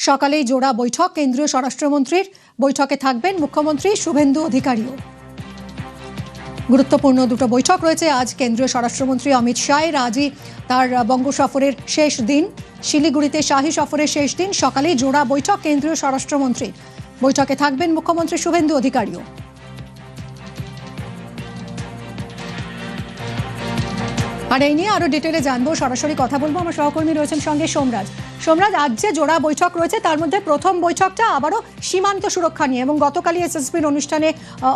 সকালেই জোড়া বৈঠক কেন্দ্রীয় স্বরাষ্ট্রমন্ত্রীর। বৈঠকে থাকবেন মুখ্যমন্ত্রী শুভেন্দু অধিকারীও। গুরুত্বপূর্ণ দুটো বৈঠক রয়েছে আজ কেন্দ্রীয় স্বরাষ্ট্রমন্ত্রী অমিত শাহের। আজই তার বঙ্গ সফরের শেষ দিন, শিলিগুড়িতে শাহী সফরের শেষ দিন। সকালেই জোড়া বৈঠক কেন্দ্রীয় স্বরাষ্ট্রমন্ত্রীর। বৈঠকে থাকবেন মুখ্যমন্ত্রী শুভেন্দু অধিকারীও। আর এই নিয়ে আরো ডিটেলে জানবো, সরাসরি কথা বলবো। আমার সহকর্মী রয়েছেন সঙ্গে সোমরাজ। সোমরাজ, আজ যে জোড়া বৈঠক রয়েছে তার মধ্যে প্রথম বৈঠকটা আবারও সীমান্ত সুরক্ষা নিয়ে, এবং গতকালই এসএসবির অনুষ্ঠানে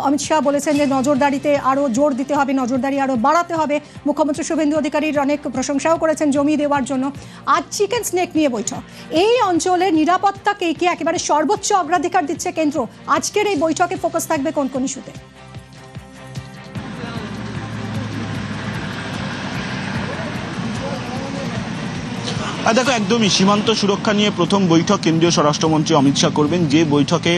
অমিত শাহ বলেছেন যে নজরদারিতে আরো জোর দিতে হবে, নজরদারি আরো বাড়াতে হবে। মুখ্যমন্ত্রী শুভেন্দু অধিকারীর অনেক প্রশংসাও করেছেন জমি দেওয়ার জন্য। আজ চিকেন স্নেক নিয়ে বৈঠক। এই অঞ্চলের নিরাপত্তাকে কি একেবারে সর্বোচ্চ অগ্রাধিকার দিচ্ছে কেন্দ্র? আজকের এই বৈঠকে ফোকাস থাকবে কোন কোন ইস্যুতে? দেখো, একদমই সীমান্ত সুরক্ষা নিয়ে প্রথম বৈঠক কেন্দ্রীয় স্বরাষ্ট্রমন্ত্রী অমিত শাহ করবেন, যে বৈঠকে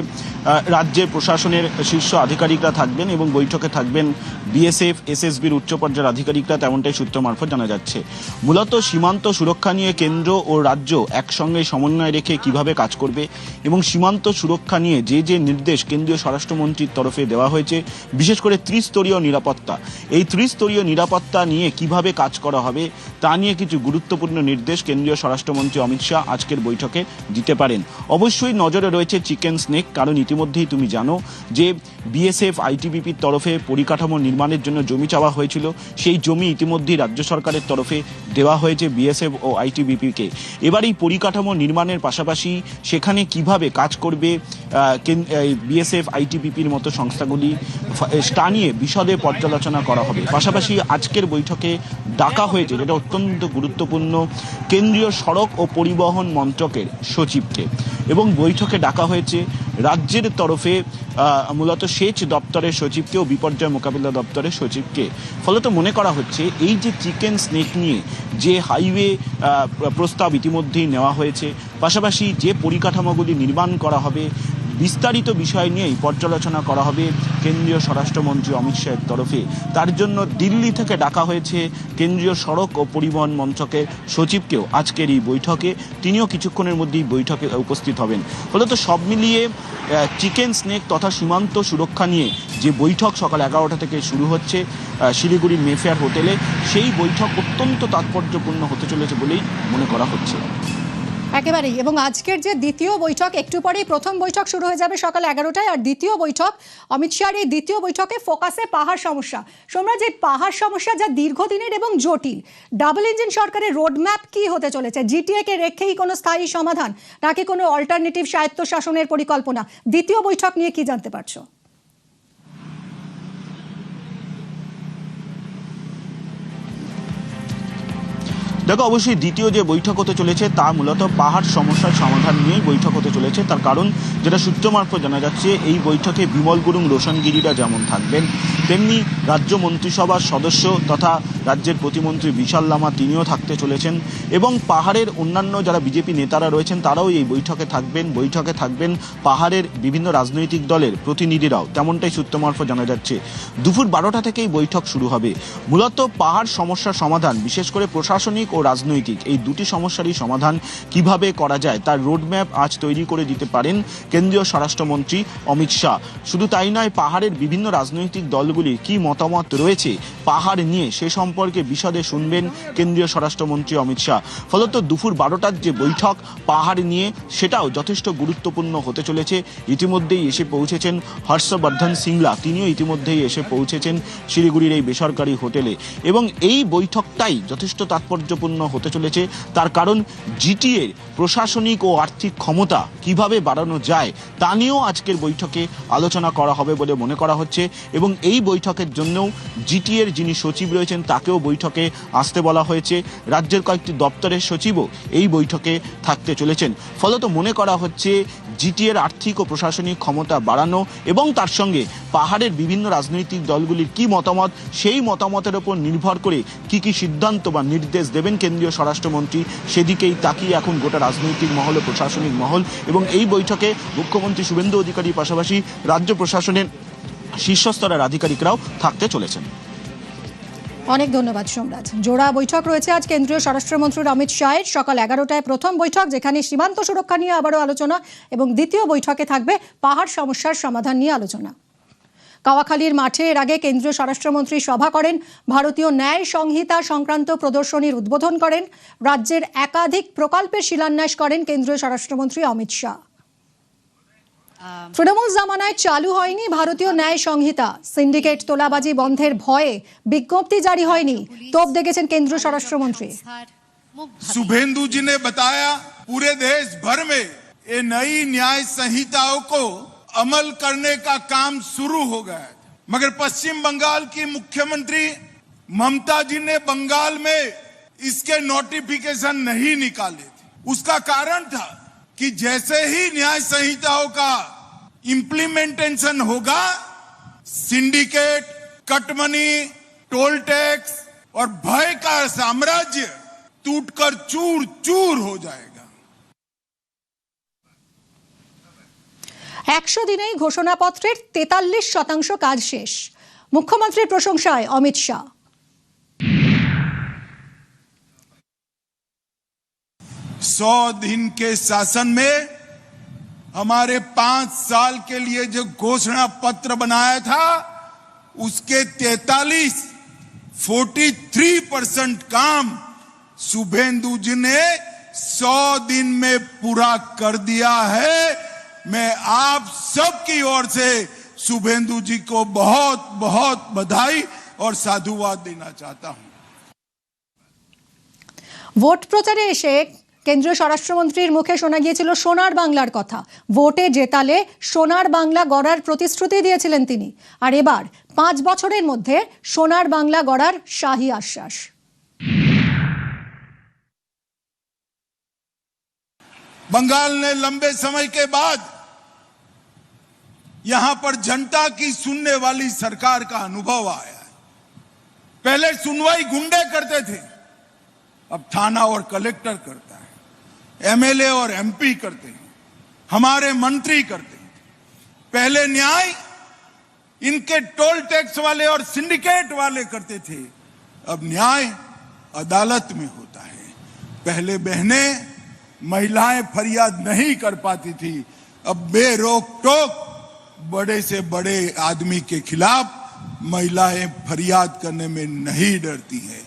রাজ্যের প্রশাসনের শীর্ষ আধিকারিকরা থাকবেন এবং বৈঠকে থাকবেন বিএসএফ, এসএসবির উচ্চ পর্যায়ের আধিকারিকরা, তেমনটাই সূত্র মারফত জানা যাচ্ছে। মূলত সীমান্ত সুরক্ষা নিয়ে কেন্দ্র ও রাজ্য একসঙ্গে সমন্বয় রেখে কিভাবে কাজ করবে এবং সীমান্ত সুরক্ষা নিয়ে যে যে নির্দেশ কেন্দ্রীয় স্বরাষ্ট্রমন্ত্রীর তরফে দেওয়া হয়েছে, বিশেষ করে ত্রিস্তরীয় নিরাপত্তা, এই ত্রিস্তরীয় নিরাপত্তা নিয়ে কিভাবে কাজ করা হবে তা নিয়ে কিছু গুরুত্বপূর্ণ নির্দেশ কেন্দ্রীয় স্বরাষ্ট্রমন্ত্রী অমিত শাহ আজকের বৈঠকে দিতে পারেন। অবশ্যই নজরে রয়েছে চিকেন স্নেক, কারণ ইতিমধ্যেই তুমি জানো যে বিএসএফ আইটিবিপির তরফে পরিকাঠামো নির্মাণের জন্য জমি চাওয়া হয়েছিল। সেই জমি ইতিমধ্যেই রাজ্য সরকারের তরফে দেওয়া হয়েছে বিএসএফ ও আইটিবিপিকে। এবার এই পরিকাঠামো নির্মাণের পাশাপাশি সেখানে কিভাবে কাজ করবে বিএসএফ আইটিবিপির মতো সংস্থাগুলি, তা নিয়ে বিশদে পর্যালোচনা করা হবে। পাশাপাশি আজকের বৈঠকে ডাকা হয়েছে, যেটা অত্যন্ত গুরুত্বপূর্ণ, কেন্দ্রীয় সড়ক ও পরিবহন মন্ত্রকের সচিবকে, এবং বৈঠকে ডাকা হয়েছে রাজ্যের তরফে মূলত সেচ দপ্তরের সচিবকে ও বিপর্যয় মোকাবিলা দপ্তরের সচিবকে। ফলত মনে করা হচ্ছে এই যে চিকেন স্নেক নিয়ে যে হাইওয়ে প্রস্তাব ইতিমধ্যেই নেওয়া হয়েছে, পাশাপাশি যে পরিকাঠামোগুলি নির্মাণ করা হবে, বিস্তারিত বিষয় নিয়েই পর্যালোচনা করা হবে কেন্দ্রীয় স্বরাষ্ট্রমন্ত্রী অমিত শাহের তরফে। তার জন্য দিল্লি থেকে ডাকা হয়েছে কেন্দ্রীয় সড়ক ও পরিবহন মন্ত্রকের সচিবকেও আজকের এই বৈঠকে। তিনিও কিছুক্ষণের মধ্যেই বৈঠকে উপস্থিত হবেন। ফলত সব মিলিয়ে চিকেন স্নেক তথা সীমান্ত সুরক্ষা নিয়ে যে বৈঠক সকাল 11টা থেকে শুরু হচ্ছে শিলিগুড়ির মেফেয়ার হোটেলে, সেই বৈঠক অত্যন্ত তাৎপর্যপূর্ণ হতে চলেছে বলেই মনে করা হচ্ছে। একেবারেই। এবং আজকের যে দ্বিতীয় বৈঠক, একটু পরেই প্রথম বৈঠক শুরু হয়ে যাবে সকাল 11টায়, আর দ্বিতীয় বৈঠক অমিত শাহর এই দ্বিতীয় বৈঠকে ফোকাসে পাহাড় সমস্যা। সোমরাজ, এই পাহাড় সমস্যা যা দীর্ঘদিনের এবং জটিল, ডাবল ইঞ্জিন সরকারের রোডম্যাপ কি হতে চলেছে? জিটিএ কে রেখেই কোনো স্থায়ী সমাধান, নাকি কোনো অল্টারনেটিভ স্বায়ত্তশাসনের পরিকল্পনা? দ্বিতীয় বৈঠক নিয়ে কি জানতে পারছো? দেখো, অবশ্যই দ্বিতীয় যে বৈঠক হতে চলেছে তা মূলত পাহাড় সমস্যার সমাধান নিয়েই বৈঠক হতে চলেছে। তার কারণ, যেটা সূত্র মারফত জানা যাচ্ছে, এই বৈঠকে বিমল গুরুং, রোশন গিরিরা যেমন থাকবেন, তেমনি রাজ্য মন্ত্রিসভার সদস্য তথা রাজ্যের প্রতিমন্ত্রী বিশাল লামা তিনিও থাকতে চলেছেন, এবং পাহাড়ের অন্যান্য যারা বিজেপি নেতারা রয়েছেন তারাও এই বৈঠকে থাকবেন। বৈঠকে থাকবেন পাহাড়ের বিভিন্ন রাজনৈতিক দলের প্রতিনিধিরাও, তেমনটাই সূত্র মারফত জানা যাচ্ছে। দুপুর 12টা থেকেই বৈঠক শুরু হবে। মূলত পাহাড় সমস্যার সমাধান, বিশেষ করে প্রশাসনিক ও রাজনৈতিক, এই দুটি সমস্যারই সমাধান কিভাবে করা যায় তার রোডম্যাপ আজ তৈরি করে দিতে পারেন কেন্দ্রীয় স্বরাষ্ট্রমন্ত্রী অমিত শাহ। শুধু তাই নয়, পাহাড়ের বিভিন্ন রাজনৈতিক দলগুলির কি মতামত রয়েছে পাহাড় নিয়ে, সে সম্পর্কে বিশদে শুনবেন কেন্দ্রীয় স্বরাষ্ট্রমন্ত্রী অমিত শাহ। ফলত দুপুর 12টার যে বৈঠক পাহাড় নিয়ে, সেটাও যথেষ্ট গুরুত্বপূর্ণ হতে চলেছে। ইতিমধ্যেই এসে পৌঁছেছেন হর্ষবর্ধন সিংলা, তিনিও ইতিমধ্যেই এসে পৌঁছেছেন শিলিগুড়ির এই বেসরকারি হোটেলে, এবং এই বৈঠকটাই যথেষ্ট তাৎপর্যপূর্ণ হতে চলেছে। তার কারণ, জিটিএর প্রশাসনিক ও আর্থিক ক্ষমতা কিভাবে বাড়ানো যায় তা নিয়েও আজকের বৈঠকে আলোচনা করা হবে বলে মনে করা হচ্ছে, এবং এই বৈঠকের জন্যও জিটিএর যিনি সচিব রয়েছেন তাকেও বৈঠকে আসতে বলা হয়েছে। রাজ্যের কয়েকটি দপ্তরের সচিবও এই বৈঠকে থাকতে চলেছেন। ফলত মনে করা হচ্ছে জিটিএর আর্থিক ও প্রশাসনিক ক্ষমতা বাড়ানো এবং তার সঙ্গে পাহাড়ের বিভিন্ন রাজনৈতিক দলগুলির কি মতামত, সেই মতামতের উপর নির্ভর করে কি কি সিদ্ধান্ত বা নির্দেশ দেবেন কেন্দ্রীয় স্বরাষ্ট্রমন্ত্রী, সেদিকেই তাকিয়ে এখন গোটা রাজনৈতিক মহল ও প্রশাসনিক মহল। এবং এই বৈঠকে মুখ্যমন্ত্রী শুভেন্দু অধিকারীর পাশাপাশি রাজ্য প্রশাসনের শীর্ষস্তরের আধিকারিকরাও থাকতে চলেছেন। অনেক ধন্যবাদ সোমরাজ। জোড়া বৈঠক রয়েছে আজ কেন্দ্রীয় স্বরাষ্ট্রমন্ত্রী অমিত শাহের। সকাল 11টায় প্রথম বৈঠক, যেখানে সীমান্ত সুরক্ষা নিয়ে আবারও আলোচনা, এবং দ্বিতীয় বৈঠকে থাকবে পাহাড় সমস্যার সমাধান নিয়ে আলোচনা। কাওয়াখালীর মাঠে এর আগে কেন্দ্রীয় স্বরাষ্ট্রমন্ত্রী সভা করেন, ভারতীয় ন্যায় সংহিতা সংক্রান্ত প্রদর্শনীর উদ্বোধন করেন, রাজ্যের একাধিক প্রকল্পের শিলান্যাস করেন কেন্দ্রীয় স্বরাষ্ট্রমন্ত্রী অমিত শাহ। তৃণমূল জামানায় চালু হয়নি ভারতীয় ন্যায় সংহিতা, সিন্ডিকেট তোলাবাজি বন্ধের ভয়ে বিজ্ঞপ্তি জারি হয়নি, তোপ দেখেছেন কেন্দ্রীয় স্বরাষ্ট্রমন্ত্রী। शुभेंदु जी ने बताया पूरे देश भर में ये नई न्याय संहिताओं को अमल करने का काम शुरू हो गया है, मगर पश्चिम बंगाल की मुख्यमंत्री ममता जी ने बंगाल में इसके नोटिफिकेशन नहीं निकाले थे। उसका कारण था कि जैसे ही न्याय संहिताओं का इंप्लीमेंटेशन होगा, सिंडिकेट, कटमनी, टोल टैक्स और भय का साम्राज्य टूटकर चूर चूर हो जाएगा। 100 দিনেই ঘোষণাপত্রের 43% কাজ শেষ, মুখ্যমন্ত্রীর প্রশংসায় অমিত শাহ। 100 दिन के शासन में हमारे 5 साल के लिए जो घोषणा पत्र बनाया था, उसके 43% काम शुभेंदु जी ने 100 दिन में पूरा कर दिया है। मैं आप सबकी ओर से शुभेंदु जी को बहुत बहुत बधाई और साधुवाद देना चाहता हूं। ভোট প্রচারে এসে কেন্দ্রীয় স্বরাষ্ট্রমন্ত্রীর মুখে শোনা গিয়েছিল সোনার বাংলার কথা। ভোটে জেতালে সোনার বাংলা গড়ার প্রতিশ্রুতি দিয়েছিলেন তিনি, আর এবার 5 বছরের মধ্যে সোনার বাংলা গড়ার শাহী আশ্বাস। बंगाल ने लंबे समय के बाद यहां पर जनता की सुनने वाली सरकार का अनुभव आया है। पहले सुनवाई गुंडे करते थे, अब थाना और कलेक्टर करता है, एमएलए और एमपी करते हैं, हमारे मंत्री करते हैं। पहले न्याय इनके टोल टैक्स वाले और सिंडिकेट वाले करते थे, अब न्याय अदालत में होता है। पहले बहनें महिलाएं फरियाद नहीं कर पाती थी, अब बेरोक टोक बड़े से बड़े आदमी के खिलाफ महिलाएं फरियाद करने में नहीं डरती हैं।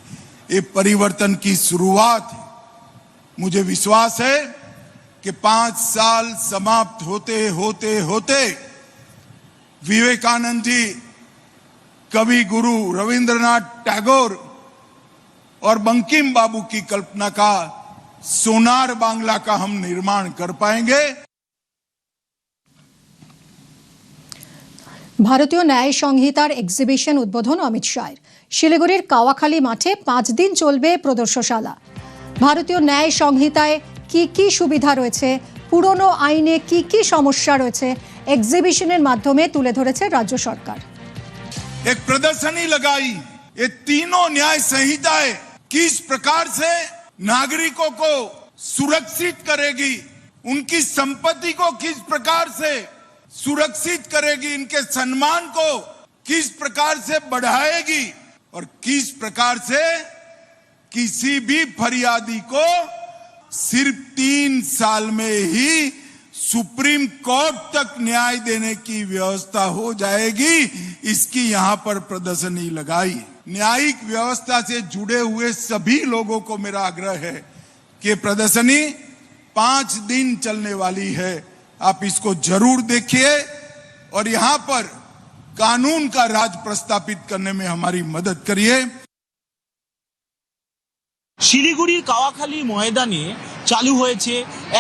ये परिवर्तन की शुरुआत है। मुझे विश्वास है कि 5 साल समाप्त होते होते होते विवेकानंद जी, कवि गुरु रविंद्रनाथ टैगोर और बंकिम बाबू की कल्पना का सोनार बांग्ला का हम निर्माण कर पाएंगे। ভারতীয় ন্যায় সংহিতার এক্সিবিশন উদ্বোধন অমিত শাহের। শিলিগুড়ির কাওয়াখালী মাঠে 5 দিন চলবে প্রদর্শনশালা। ভারতীয় ন্যায় সংহিতায় কি কি সুবিধা রয়েছে, পুরনো আইনে কি কি সমস্যা রয়েছে, এক্সিবিশনের মাধ্যমে তুলে ধরেছে রাজ্য সরকার। एक प्रदर्शनी लगाई, ये तीनों न्याय संहिताएं किस प्रकार से नागरिकों को सुरक्षित करेगी, उनकी संपत्ति को किस प्रकार से सुरक्षित करेगी, इनके सम्मान को किस प्रकार से बढ़ाएगी, और किस प्रकार से किसी भी फरियादी को सिर्फ 3 साल में ही सुप्रीम कोर्ट तक न्याय देने की व्यवस्था हो जाएगी, इसकी यहां पर प्रदर्शनी लगाई। न्यायिक व्यवस्था से जुड़े हुए सभी लोगों को मेरा आग्रह है कि प्रदर्शनी 5 दिन चलने वाली है, आप इसको जरूर देखिए और यहां पर कानून का राज प्रस्थापित करने में हमारी मदद करिए। শিলিগুড়ির কাওয়াখালী ময়দানে চালু হয়েছে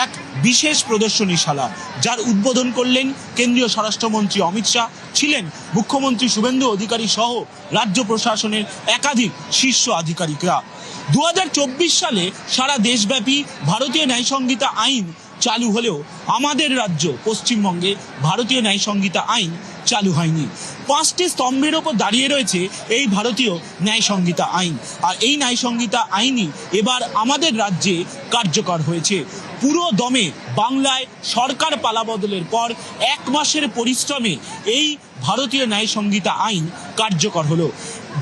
এক বিশেষ প্রদর্শনীশালা, যার উদ্বোধন করলেন কেন্দ্রীয় স্বরাষ্ট্রমন্ত্রী অমিত শাহ। ছিলেন মুখ্যমন্ত্রী শুভেন্দু অধিকারী সহ রাজ্য প্রশাসনের একাধিক শীর্ষ আধিকারিকরা। 2024 সালে সারা দেশব্যাপী ভারতীয় ন্যায় সংহিতা আইন চালু হলেও আমাদের রাজ্য পশ্চিমবঙ্গে ভারতীয় ন্যায় সংহিতা আইন চালু হয়নি। 5টি স্তম্ভের ওপর দাঁড়িয়ে রয়েছে এই ভারতীয় ন্যায় সংহিতা আইন, আর এই ন্যায় সংহিতা আইনই এবার আমাদের রাজ্যে কার্যকর হয়েছে। পুরো দমে বাংলায় সরকার পালাবদলের পর 1 মাসের পরিশ্রমে এই ভারতীয় ন্যায় সংহিতা আইন কার্যকর হলো।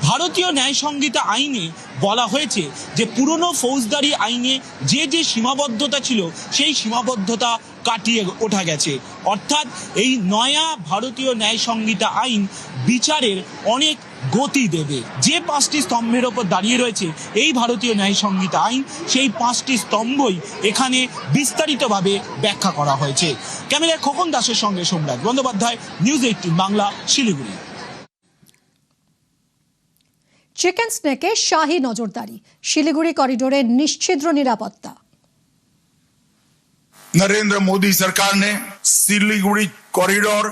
ভারতীয় ন্যায় সংহিতা আইনে বলা হয়েছে যে পুরনো ফৌজদারি আইনে যে যে সীমাবদ্ধতা ছিল সেই সীমাবদ্ধতা কাটিয়ে ওঠা গেছে। অর্থাৎ এই নয়া ভারতীয় ন্যায় সংহিতা আইন বিচারের অনেক গতি দেবে। যে 5টি স্তম্ভের ওপর দাঁড়িয়ে রয়েছে এই ভারতীয় ন্যায় সংহিতা আইন, সেই 5টি স্তম্ভই এখানে বিস্তারিতভাবে ব্যাখ্যা করা হয়েছে। ক্যামেরায় খোকন দাসের সঙ্গে সোমরাজ বন্দ্যোপাধ্যায়, নিউজ 18 বাংলা, শিলিগুড়ি। চিকেন স্নেকে শাহী নজরদারি, শিলিগুড়ি করিডোরে নিশ্ছিদ্র নিরাপত্তা। नरेंद्र मोदी सरकार ने सिलीगुड़ी कॉरिडोर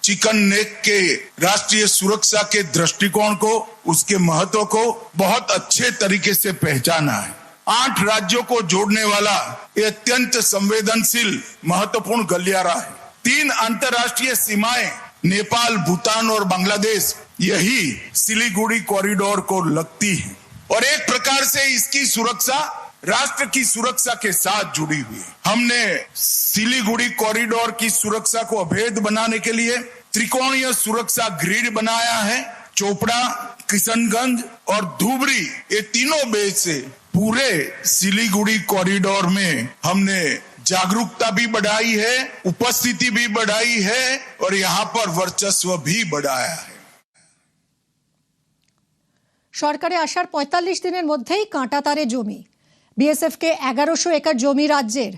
चिकन नेक के राष्ट्रीय सुरक्षा के दृष्टिकोण को, उसके महत्व को बहुत अच्छे तरीके से पहचाना है। 8 राज्यों को जोड़ने वाला ये अत्यंत संवेदनशील महत्वपूर्ण गलियारा है। 3 अंतर्राष्ट्रीय सीमाएं नेपाल, भूटान और बांग्लादेश यही सिलीगुड़ी कॉरिडोर को लगती है और एक प्रकार से इसकी सुरक्षा राष्ट्र की सुरक्षा के साथ जुड़ी हुई है। हमने सिलीगुड़ी कॉरिडोर की सुरक्षा को अभेद बनाने के लिए त्रिकोणीय सुरक्षा ग्रिड बनाया है। चोपड़ा, किशनगंज और धुबरी ये तीनों बेस से पूरे सिलीगुड़ी कॉरिडोर में हमने जागरूकता भी बढ़ाई है, उपस्थिति भी बढ़ाई है और यहाँ पर वर्चस्व भी बढ़ाया है। সরকারে আসার 45 দিনের মধ্যেই কাঁটাতারে জমি। বিএসএফ কে 1100 একর জমি রাজ্যের।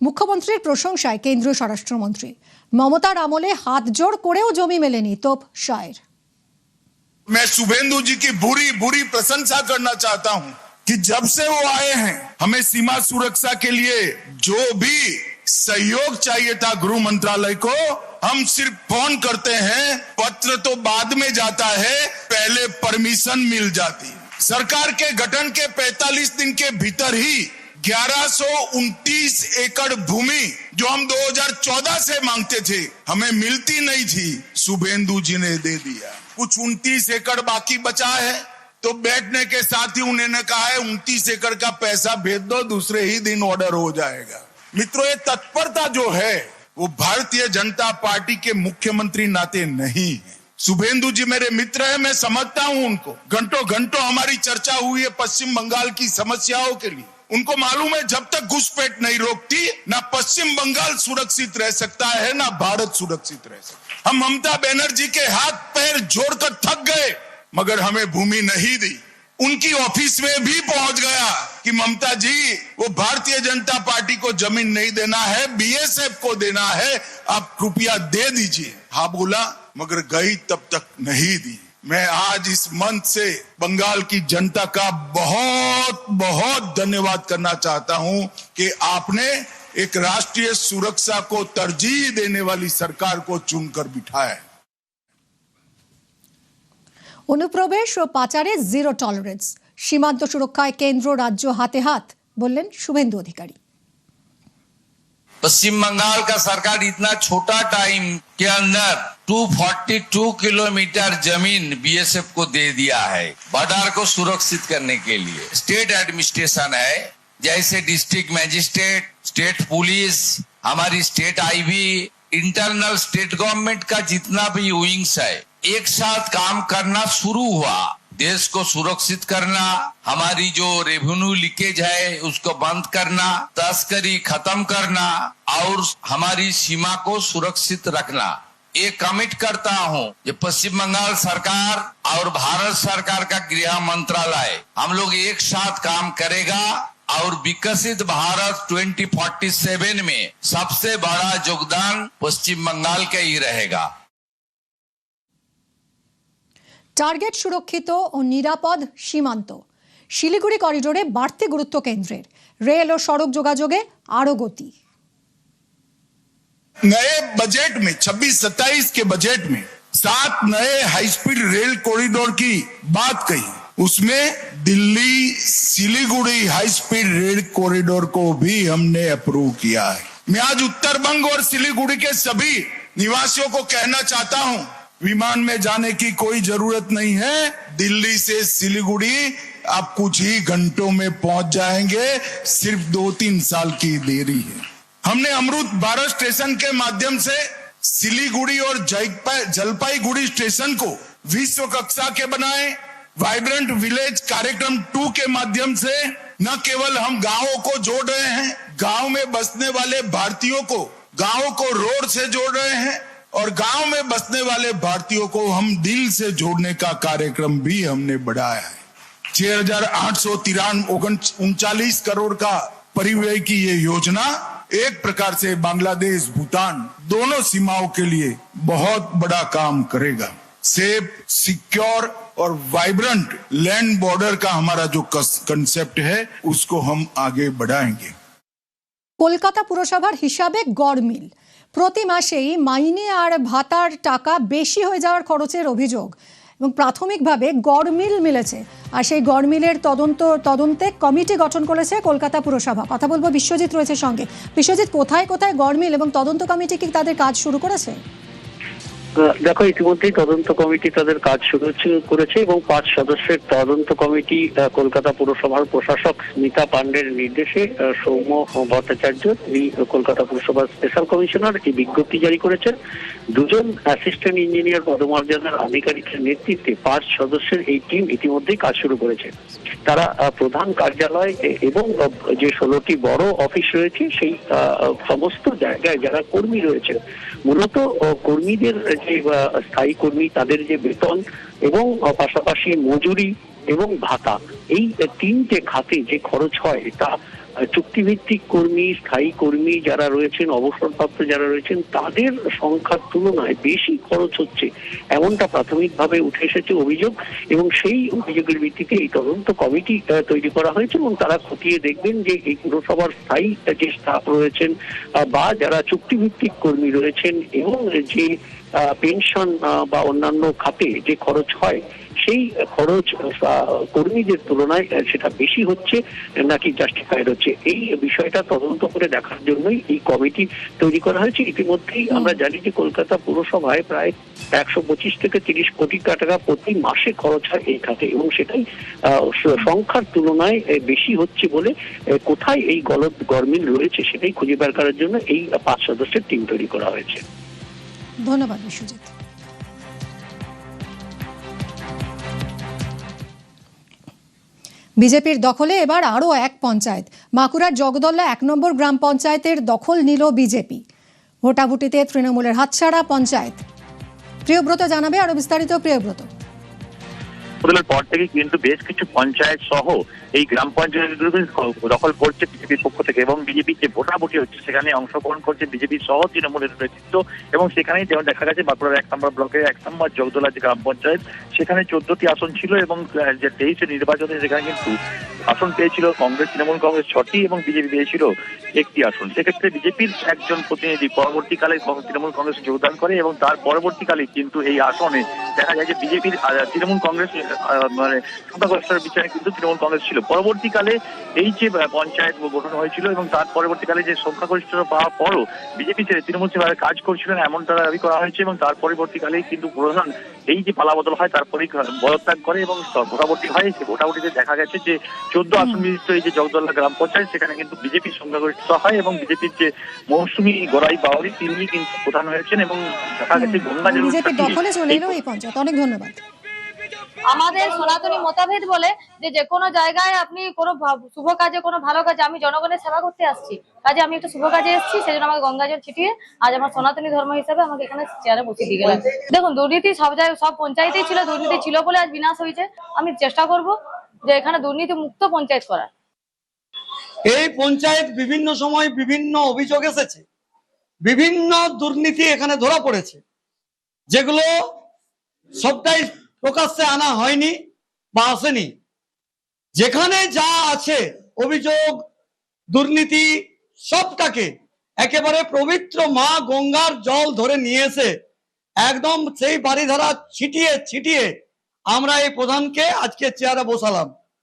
মুখ্যমন্ত্রীর প্রশংসায় কেন্দ্রীয় স্বরাষ্ট্রমন্ত্রী। মমতার আমলে হাত জোড় করেও জমি মেলেনি, তোপ শায়ের। मैं शुभेंदु जी की बुरी प्रशंसा करना चाहता हूं कि जब से वो आए हैं हमें सीमा सुरक्षा के लिए जो भी सहयोग चाहिए था गृह मंत्रालय को, हम सिर्फ फोन करते हैं, पत्र तो बाद में जाता है, पहले परमिशन मिल जाती है। सरकार के गठन के 45 दिन के भीतर ही 1129 एकड़ भूमि जो हम 2014 से मांगते थे, हमें मिलती नहीं थी, शुभेंदु जी ने दे दिया। कुछ 29 एकड़ बाकी बचा है तो बैठने के साथ ही उन्होंने कहा है 29 एकड़ का पैसा भेज दो, दूसरे ही दिन ऑर्डर हो जाएगा। मित्रों, ये तत्परता जो है वो भारतीय जनता पार्टी के मुख्यमंत्री नाते नहीं है। शुभेंदु जी मेरे मित्र हैं, मैं समझता हूं उनको। घंटों घंटों हमारी चर्चा हुई है पश्चिम बंगाल की समस्याओं के लिए। उनको मालूम है जब तक घुसपैठ नहीं रोकती ना पश्चिम बंगाल सुरक्षित रह सकता है ना भारत सुरक्षित रह सकता। हम ममता बनर्जी के हाथ पैर जोड़कर थक गए मगर हमें भूमि नहीं दी। उनकी ऑफिस में भी पहुंच गया कि ममता जी वो भारतीय जनता पार्टी को जमीन नहीं देना है, बीएसएफ को देना है, आप कृपया दे दीजिए। हाँ बोला मगर गई तब तक नहीं दी। मैं आज इस मंच से बंगाल की जनता का बहुत बहुत धन्यवाद करना चाहता हूं कि आपने एक राष्ट्रीय सुरक्षा को तरजीह देने वाली सरकार को चुनकर बिठाया है। অনুপ্রবেশ ও পাচারে জিরো টলারেন্স, সীমান্ত সুরক্ষায় কেন্দ্র রাজ্য হাতে হাত, বললেন শুভেন্দু অধিকারী। पश्चिम बंगाल का सरकार इतना छोटा टाइम के अंदर 242 किलोमीटर जमीन बीएसएफ को दे दिया है बॉर्डर को सुरक्षित करने के लिए। स्टेट एडमिनिस्ट्रेशन है, जैसे डिस्ट्रिक्ट मैजिस्ट्रेट, स्टेट पुलिस, हमारी state IB, internal state government का जितना भी विंग्स है, एक साथ काम करना शुरू हुआ। देश को सुरक्षित करना, हमारी जो रेवेन्यू लीकेज है उसको बंद करना, तस्करी खत्म करना और हमारी सीमा को सुरक्षित रखना। ये कमिट करता हूँ कि पश्चिम बंगाल सरकार और भारत सरकार का गृह मंत्रालय हम लोग एक साथ काम करेगा और विकसित भारत 2047 में सबसे बड़ा योगदान पश्चिम बंगाल का ही रहेगा। টার্গেট সুরক্ষিত ও নিরাপদ সীমান্ত, শিলিগুড়ি করিডোরে বাড়তি গুরুত্ব কেন্দ্রের। রেল ও সড়ক যোগাযোগে আরো গতি। नए बजट में 26-27 के बजट में 7 नए हाई स्पीड रेल कॉरिडोर की बात कही। उसमें Delhi Siliguri high speed rail corridor को भी हमने अप्रूव किया है। मैं आज उत्तर बंग और सिलीगुड़ी के सभी निवासियों को कहना चाहता हूं, विमान में जाने की कोई जरूरत नहीं है। दिल्ली से सिलीगुड़ी आप कुछ ही घंटों में पहुंच जाएंगे, सिर्फ 2-3 साल की देरी है। हमने अमृत भारत स्टेशन के माध्यम से सिलीगुड़ी और जलपाईगुड़ी स्टेशन को विश्व कक्षा के बनाए। वाइब्रेंट विलेज कार्यक्रम 2 के माध्यम से न केवल हम गांवों को जोड़ रहे हैं, गांव में बसने वाले भारतीयों को गांव को रोड से जोड़ रहे हैं और गांव में बसने वाले भारतीयों को हम दिल से जोड़ने का कार्यक्रम भी हमने बढ़ाया है। 6,839 करोड़ का परिव्यय की ये योजना एक प्रकार से बांग्लादेश, भूटान दोनों सीमाओं के लिए बहुत बड़ा काम करेगा। सेफ, सिक्योर और वाइब्रेंट लैंड बॉर्डर का हमारा जो कंसेप्ट है उसको हम आगे बढ़ाएंगे। কলকাতা পুরসভার হিসাবে গড় মিল প্রতি মাসেই মাইনে আর ভাতার টাকা বেশি হয়ে যাওয়ার খরচের অভিযোগ এবং প্রাথমিকভাবে গড় মিল মিলেছে আর সেই গড় মিলের তদন্তে কমিটি গঠন করেছে কলকাতা পুরসভা। কথা বলবো বিশ্বজিৎ রয়েছে সঙ্গে। বিশ্বজিৎ, কোথায় কোথায় গড় মিল এবং তদন্ত কমিটি কি তাদের কাজ শুরু করেছে? দেখো, ইতিমধ্যেই তদন্ত কমিটি তাদের কাজ শুরু করেছে এবং 5 সদস্যের তদন্ত কমিটি কলকাতা পুরসভার প্রশাসক স্মিতা পান্ডের নির্দেশে সৌম্য ভট্টাচার্য, তিনি কলকাতা পুরসভার স্পেশাল কমিশনার, এই বিজ্ঞপ্তি জারি করেছেন। 2জন অ্যাসিস্ট্যান্ট ইঞ্জিনিয়ার পদমর্যাদার আধিকারিকের নেতৃত্বে 5 সদস্যের এই টিম ইতিমধ্যেই কাজ শুরু করেছে। তারা প্রধান কার্যালয় এবং যে 16টি বড় অফিস রয়েছে সেই সমস্ত জায়গায় যারা কর্মী রয়েছে, মূলত কর্মীদের যে স্থায়ী কর্মী তাদের যে বেতন এবং পাশাপাশি মজুরি এবং ভাতা, এই 3টে খাতে যে খরচ হয় তা চুক্তিভিত্তিক কর্মী, স্থায়ী কর্মী যারা রয়েছেন, অবসরপ্রাপ্ত যারা রয়েছেন তাদের সংখ্যার তুলনায় বেশি খরচ হচ্ছে, এমনটা প্রাথমিকভাবে উঠে এসেছে অভিযোগ এবং সেই অভিযোগের ভিত্তিতে এই তদন্ত কমিটি তৈরি করা হয়েছে এবং তারা খতিয়ে দেখবেন যে এই পুরসভার স্থায়ী যে স্টাফ রয়েছেন বা যারা চুক্তিভিত্তিক কর্মী রয়েছেন এবং যে পেনশন বা অন্যান্য খাতে যে খরচ হয় সেই খরচ কর্মীদের তুলনায় সেটা বেশি হচ্ছে নাকি জাস্টিফাইড হচ্ছে, এই বিষয়টা তদন্ত করে দেখার জন্যই এই কমিটি তৈরি করা হয়েছে। ইতিমধ্যেই আমরা জানি যে কলকাতা পুরসভায় প্রায় 125 থেকে 30 কোটি টাকা প্রতি মাসে খরচ হয় এই খাতে এবং সেটাই সংখ্যার তুলনায় বেশি হচ্ছে বলে কোথায় এই গরমিল রয়েছে সেটাই খুঁজে বের করার জন্য এই 5 সদস্যের টিম তৈরি করা হয়েছে। ধন্যবাদ বিশ্বজিৎ। বিজেপির দখলে এবার আরও এক পঞ্চায়েত। বাঁকুড়ার জগদল্লা 1 নম্বর গ্রাম পঞ্চায়েতের দখল নিল বিজেপি। ভোটাভুটিতে তৃণমূলের হাতছাড়া পঞ্চায়েত। প্রিয়ব্রত জানাবে আরো বিস্তারিত। প্রিয়ব্রত, পর থেকে কিন্তু বেশ কিছু পঞ্চায়েত সহ এই গ্রাম পঞ্চায়েতগুলো দখল করছে বিজেপির পক্ষ থেকে এবং বিজেপির যে ভোটাভুটি হচ্ছে সেখানে অংশগ্রহণ করছে বিজেপি সহ তৃণমূলের নেতৃত্ব এবং সেখানেই যেমন দেখা গেছে বাঁকুড়ার 1 নম্বর ব্লকের 1 নম্বর জগদলা যে গ্রাম পঞ্চায়েত সেখানে 14টি আসন ছিল এবং যে 23 নির্বাচনে সেখানে কিন্তু আসন পেয়েছিল কংগ্রেস, তৃণমূল কংগ্রেস 6টি এবং বিজেপি পেয়েছিল 1টি আসন। সেক্ষেত্রে বিজেপির একজন প্রতিনিধি পরবর্তীকালে তৃণমূল কংগ্রেসে যোগদান করে এবং তার পরবর্তীকালে কিন্তু এই আসনে দেখা যায় যে বিজেপির তৃণমূল কংগ্রেস মানে সংখ্যাগরিষ্ঠতার বিচারে কিন্তু তৃণমূল কংগ্রেস ছিল। পরবর্তীকালে এই যে পঞ্চায়েত গঠন হয়েছিল এবং তার পরবর্তীকালে যে সংখ্যাগরিষ্ঠতা পাওয়ার পরও বিজেপি ছেড়ে তৃণমূল সেভাবে কাজ করছিলেন এমনটা দাবি করা হয়েছে এবং তার পরবর্তীকালেই কিন্তু প্রধান এই যে পালাবদল হয় তারপরেই পদত্যাগ করে এবং ভোটাভুটি হয়। সেই ভোটাভুটিতে দেখা গেছে যে 14 আসন বিশিষ্ট এই যে জগদল্লা গ্রাম পঞ্চায়েত সেখানে কিন্তু বিজেপির সংখ্যাগরিষ্ঠতা হয় এবং বিজেপির যে মৌসুমী গড়াই বাউরি তিনি কিন্তু প্রধান হয়েছেন এবং দেখা গেছে গঙ্গাজল বিজেপির দখলে চলে এলো এই পঞ্চায়েত। অনেক ধন্যবাদ। আমাদের সনাতনী মতভেদ বলে যে কোনো জায়গায় আপনি কোনো শুভ কাজে, কোনো ভালো কাজে, আমি জনগণের সেবা করতে আসছি, কাজে আমি একটা শুভ কাজে এসেছি, সেজন্য আমাকে গঙ্গাজল ছিটিয়ে আজ আমার সনাতনী ধর্ম হিসেবে আমাকে এখানে চেয়ারে বসিয়ে দিয়ে গেলেন। দেখুন, দুর্নীতি সব জায়গায়, সব পঞ্চায়েতেই ছিল, দুর্নীতি ছিল বলে আজ বিনাশ হয়েছে। আমি চেষ্টা করব যে এখানে দুর্নীতি মুক্ত পঞ্চায়েত করার। এই পঞ্চায়েত বিভিন্ন সময় বিভিন্ন অভিযোগ এসেছে, বিভিন্ন দুর্নীতি এখানে ধরা পড়েছে, যেগুলো সবটাই প্রকাশ্যে আনা হয়নি বা আসেনি। যেখানে যা আছে অভিযোগ, দুর্নীতি, সবটাকে একেবারে পবিত্র মা গঙ্গার জল ধরে নিয়ে এসে একদম সেই বাড়িধারা ছিটিয়ে ছিটিয়ে আমরা এই প্রধানকে আজকে চেয়ারে বসালাম।